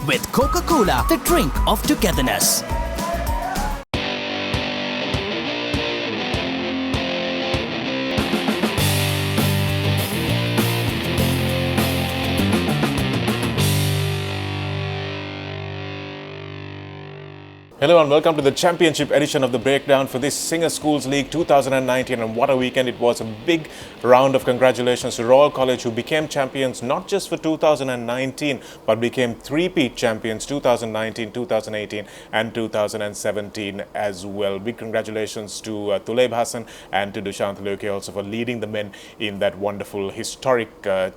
with Coca-Cola, the drink of togetherness. Hello and welcome to the championship edition of the breakdown for this Singer Schools League 2019, and what a weekend it was. A big round of congratulations to Royal College, who became champions not just for 2019 but became three-peat champions 2019, 2018 and 2017 as well. Big congratulations to Tuleb Hassan and to Dushant Loke also for leading the men in that wonderful historic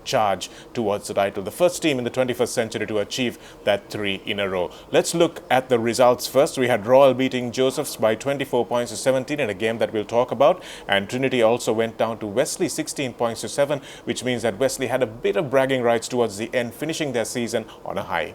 charge towards the title. The first team in the 21st century to achieve that three in a row. Let's look at the results first. We had Royal beating Josephs by 24 points to 17 in a game that we'll talk about, and Trinity also went down to Wesley 16 points to 7, which means that Wesley had a bit of bragging rights towards the end, finishing their season on a high.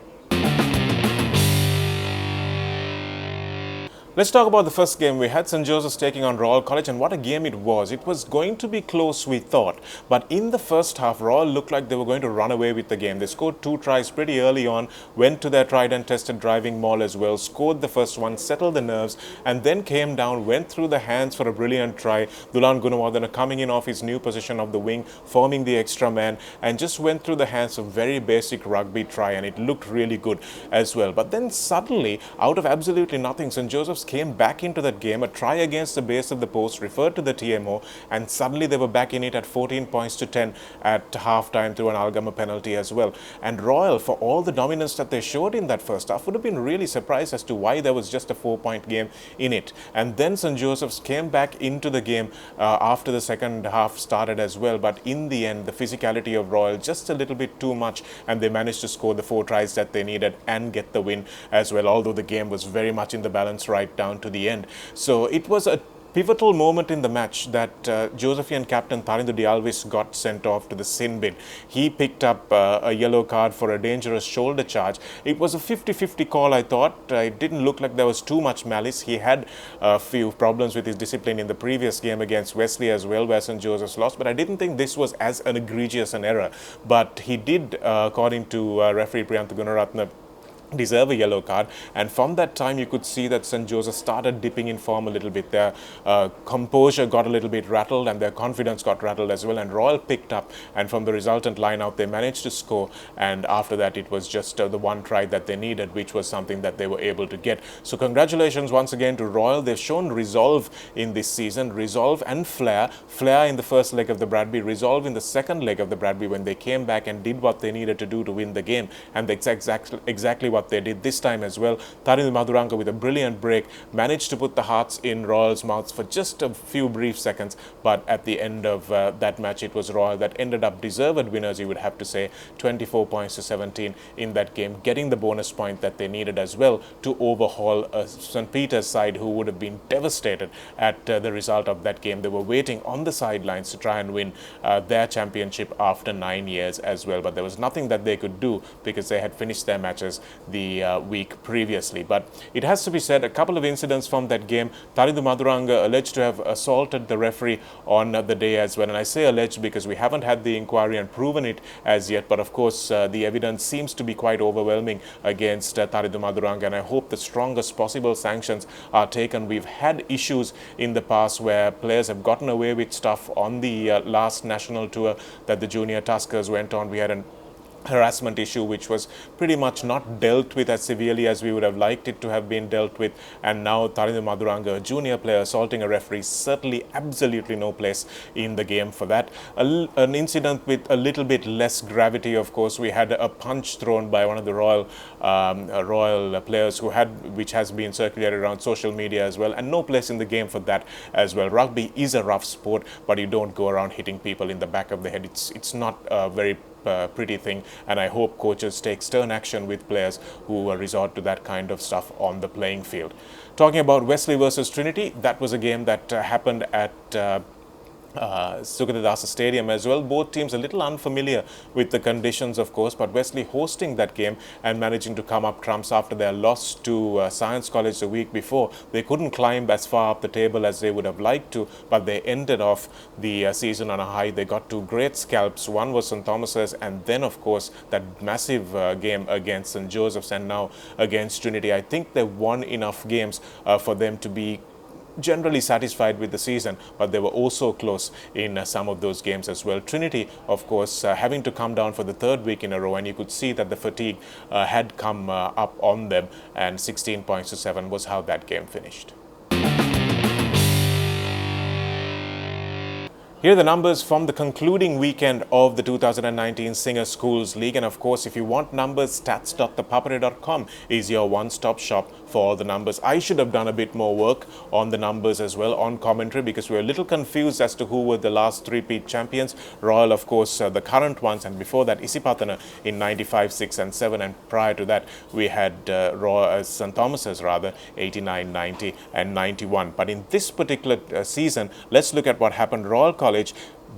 Let's talk about the first game. We had St. Joseph's taking on Royal College, and what a game it was. It was going to be close, we thought, but in the first half, Royal looked like they were going to run away with the game. They scored 2 tries pretty early on, went to their tried and tested driving maul as well, scored the first one, settled the nerves, and then came down, went through the hands for a brilliant try. Dulan Gunawardena coming in off his new position of the wing, forming the extra man, and just went through the hands of very basic rugby try, and it looked really good as well. But then suddenly, out of absolutely nothing, St. Joseph's came back into that game, a try against the base of the post, referred to the TMO, and suddenly they were back in it at 14 points to 10 at half-time through an Algama penalty as well. And Royal, for all the dominance that they showed in that first half, would have been really surprised as to why there was just a 4-point game in it. And then St. Joseph's came back into the game after the second half started as well, but in the end, the physicality of Royal just a little bit too much, and they managed to score the 4 tries that they needed and get the win as well, although the game was very much in the balance right down to the end. So it was a pivotal moment in the match that Josephian captain Tharindu Dialvis got sent off to the sin bin. He picked up a yellow card for a dangerous shoulder charge. It was a 50-50 call, I thought. It didn't look like there was too much malice. He had a few problems with his discipline in the previous game against Wesley as well, where St. Joseph's lost, but I didn't think this was as an egregious an error. But he did, according to referee Priyantha Gunaratne, deserve a yellow card, and from that time you could see that St. Joseph started dipping in form a little bit. Their composure got a little bit rattled and their confidence got rattled as well, and Royal picked up, and from the resultant line out they managed to score, and after that it was just the one try that they needed, which was something that they were able to get. So congratulations once again to Royal. They've shown resolve in this season, resolve and flair in the first leg of the Bradby, resolve in the second leg of the Bradby when they came back and did what they needed to do to win the game, and that's exactly what they did this time as well. Tharindu Madhuranga, with a brilliant break, managed to put the hearts in Royal's mouths for just a few brief seconds, but at the end of that match it was Royal that ended up deserved winners, you would have to say, 24 points to 17 in that game, getting the bonus point that they needed as well to overhaul a St. Peter's side who would have been devastated at the result of that game. They were waiting on the sidelines to try and win their championship after 9 years as well, but there was nothing that they could do because they had finished their matches the week previously. But it has to be said, a couple of incidents from that game. Tharindu Madhuranga alleged to have assaulted the referee on the day as well, and I say alleged because we haven't had the inquiry and proven it as yet, but of course the evidence seems to be quite overwhelming against Tharindu Madhuranga, and I hope the strongest possible sanctions are taken. We've had issues in the past where players have gotten away with stuff on the last national tour that the junior Tuskers went on. We had an harassment issue which was pretty much not dealt with as severely as we would have liked it to have been dealt with, and now Tharindu Madhuranga, a junior player, assaulting a referee, certainly absolutely no place in the game for that. An incident with a little bit less gravity, of course. We had a punch thrown by one of the Royal players which has been circulated around social media as well, and no place in the game for that as well. Rugby is a rough sport, but you don't go around hitting people in the back of the head. It's not a very pretty thing, and I hope coaches take stern action with players who resort to that kind of stuff on the playing field. Talking about Wesley versus Trinity, that was a game that happened at Sukadadasa Stadium as well. Both teams a little unfamiliar with the conditions, of course, but Wesley hosting that game and managing to come up trumps after their loss to Science College the week before. They couldn't climb as far up the table as they would have liked to, but they ended off the season on a high. They got two great scalps. One was St. Thomas's, and then, of course, that massive game against St. Joseph's, and now against Trinity. I think they won enough games for them to be generally satisfied with the season, but they were also close in some of those games as well. Trinity, of course, having to come down for the third week in a row, and you could see that the fatigue had come up on them, and 16 points to 7 was how that game finished. Here are the numbers from the concluding weekend of the 2019 Singer Schools League. And of course, if you want numbers, stats.thepapare.com is your one-stop shop for all the numbers. I should have done a bit more work on the numbers as well, on commentary, because we were a little confused as to who were the last three-peat champions. Royal, of course, the current ones, and before that, Isipatana in 95, 6 and 7. And prior to that, we had St. Thomas's, 89, 90 and 91. But in this particular season, let's look at what happened. Royal College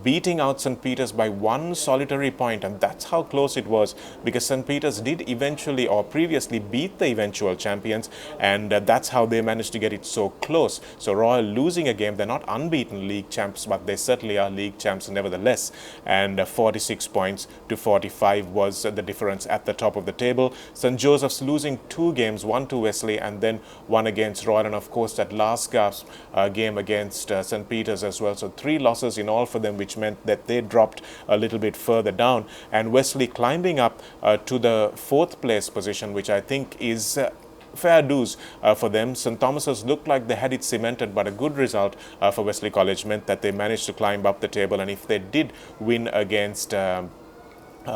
beating out St. Peter's by one solitary point, and that's how close it was, because St. Peter's did eventually or previously beat the eventual champions, and that's how they managed to get it so close. So Royal losing a game, they're not unbeaten league champs, but they certainly are league champs nevertheless, and 46 points to 45 was the difference at the top of the table. St. Joseph's losing two games, one to Wesley and then one against Royal, and of course that last gasp game against St. Peter's as well. So 3 losses in all for them, which meant that they dropped a little bit further down, and Wesley climbing up to the 4th place position, which I think is fair dues for them. St. Thomas's looked like they had it cemented, but a good result for Wesley College meant that they managed to climb up the table, and if they did win against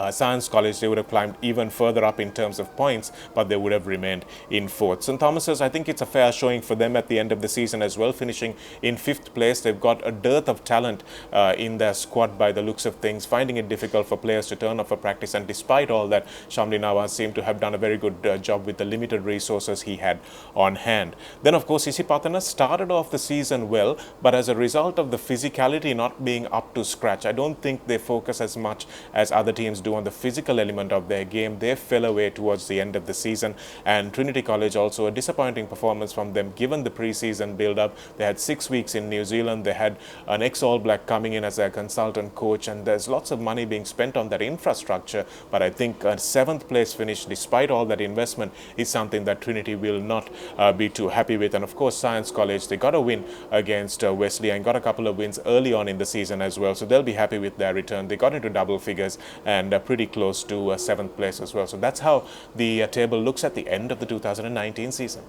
Science College, they would have climbed even further up in terms of points, but they would have remained in 4th. St. Thomas's, I think it's a fair showing for them at the end of the season as well, finishing in 5th place. They've got a dearth of talent in their squad by the looks of things, finding it difficult for players to turn up for practice, and despite all that, Shamli Nawaz seemed to have done a very good job with the limited resources he had on hand. Then of course Isipatana started off the season well, but as a result of the physicality not being up to scratch, I don't think they focus as much as other teams do on the physical element of their game. They fell away towards the end of the season, and Trinity College also a disappointing performance from them given the pre-season build-up. They had 6 weeks in New Zealand, they had an ex-All Black coming in as their consultant coach, and there's lots of money being spent on that infrastructure, but I think a 7th place finish despite all that investment is something that Trinity will not be too happy with. And of course Science College, they got a win against Wesley and got a couple of wins early on in the season as well, so they'll be happy with their return. They got into double figures and pretty close to 7th place as well. So that's how the table looks at the end of the 2019 season.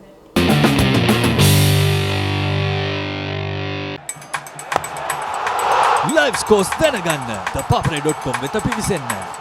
Live scores දැනගන්න thepapare.com වෙත පිවිසෙන්න.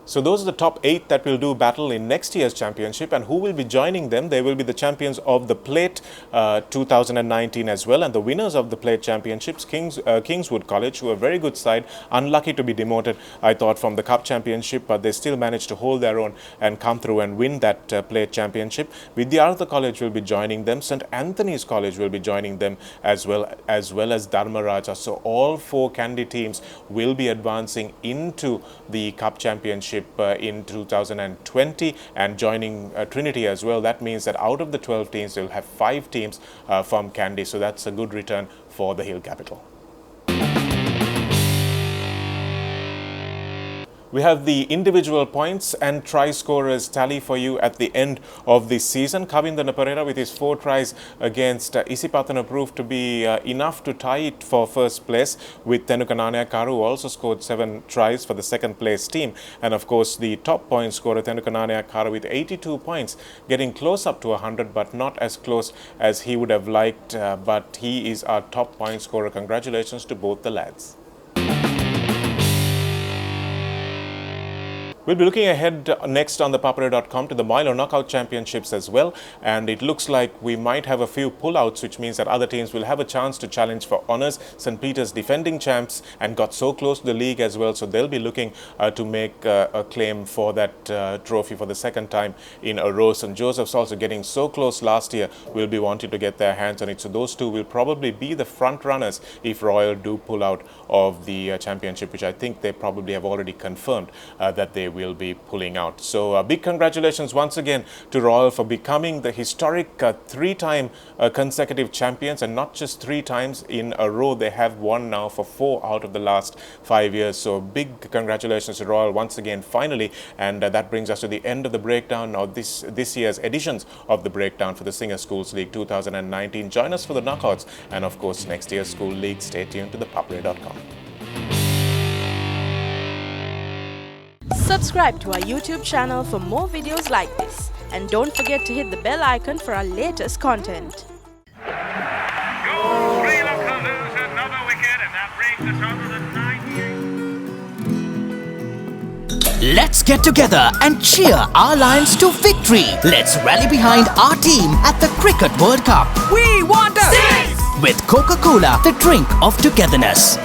So those are the top 8 that will do battle in next year's championship, and who will be joining them? They will be the champions of the Plate 2019 as well, and the winners of the Plate championships, Kingswood College, who are a very good side, unlucky to be demoted, I thought, from the Cup championship, but they still managed to hold their own and come through and win that Plate championship. Vidyartha College will be joining them, St. Anthony's College will be joining them as well as Dharma Raja. So all 4 Kandy teams will be advancing into the Cup championship in 2020 and joining Trinity as well. That means that out of the 12 teams, they'll have 5 teams from Kandy. So that's a good return for the Hill Capital. We have the individual points and try scorers tally for you at the end of this season. Kavinda Pereira with his 4 tries against Isipatana proved to be enough to tie it for first place, with Tenuka Karu who also scored 7 tries for the second place team. And of course the top point scorer Tenuka Karu with 82 points, getting close up to 100 but not as close as he would have liked, but he is our top point scorer. Congratulations to both the lads. We'll be looking ahead next on the Papare.com to the Milo Knockout Championships as well, and it looks like we might have a few pullouts, which means that other teams will have a chance to challenge for honours. St. Peter's defending champs and got so close to the league as well, so they'll be looking to make a claim for that trophy for the second time in a row. St. Joseph's also getting so close last year, will be wanting to get their hands on it, so those two will probably be the front runners if Royal do pull out of the championship, which I think they probably have already confirmed that they will be pulling out. So big congratulations once again to Royal for becoming the historic three-time consecutive champions, and not just 3 times in a row. They have won now for 4 out of the last 5 years. So big congratulations to Royal once again, finally. And that brings us to the end of the breakdown. Now this year's editions of the breakdown for the Singer Schools League 2019. Join us for the knockouts, and of course next year's school league. Stay tuned to ThePapare.com. Subscribe to our YouTube channel for more videos like this, and don't forget to hit the bell icon for our latest content. Sri Lanka lose another wicket, and that brings us on to the 98th. Let's get together and cheer our Lions to victory. Let's rally behind our team at the Cricket World Cup. We want a 6! With Coca-Cola, the drink of togetherness.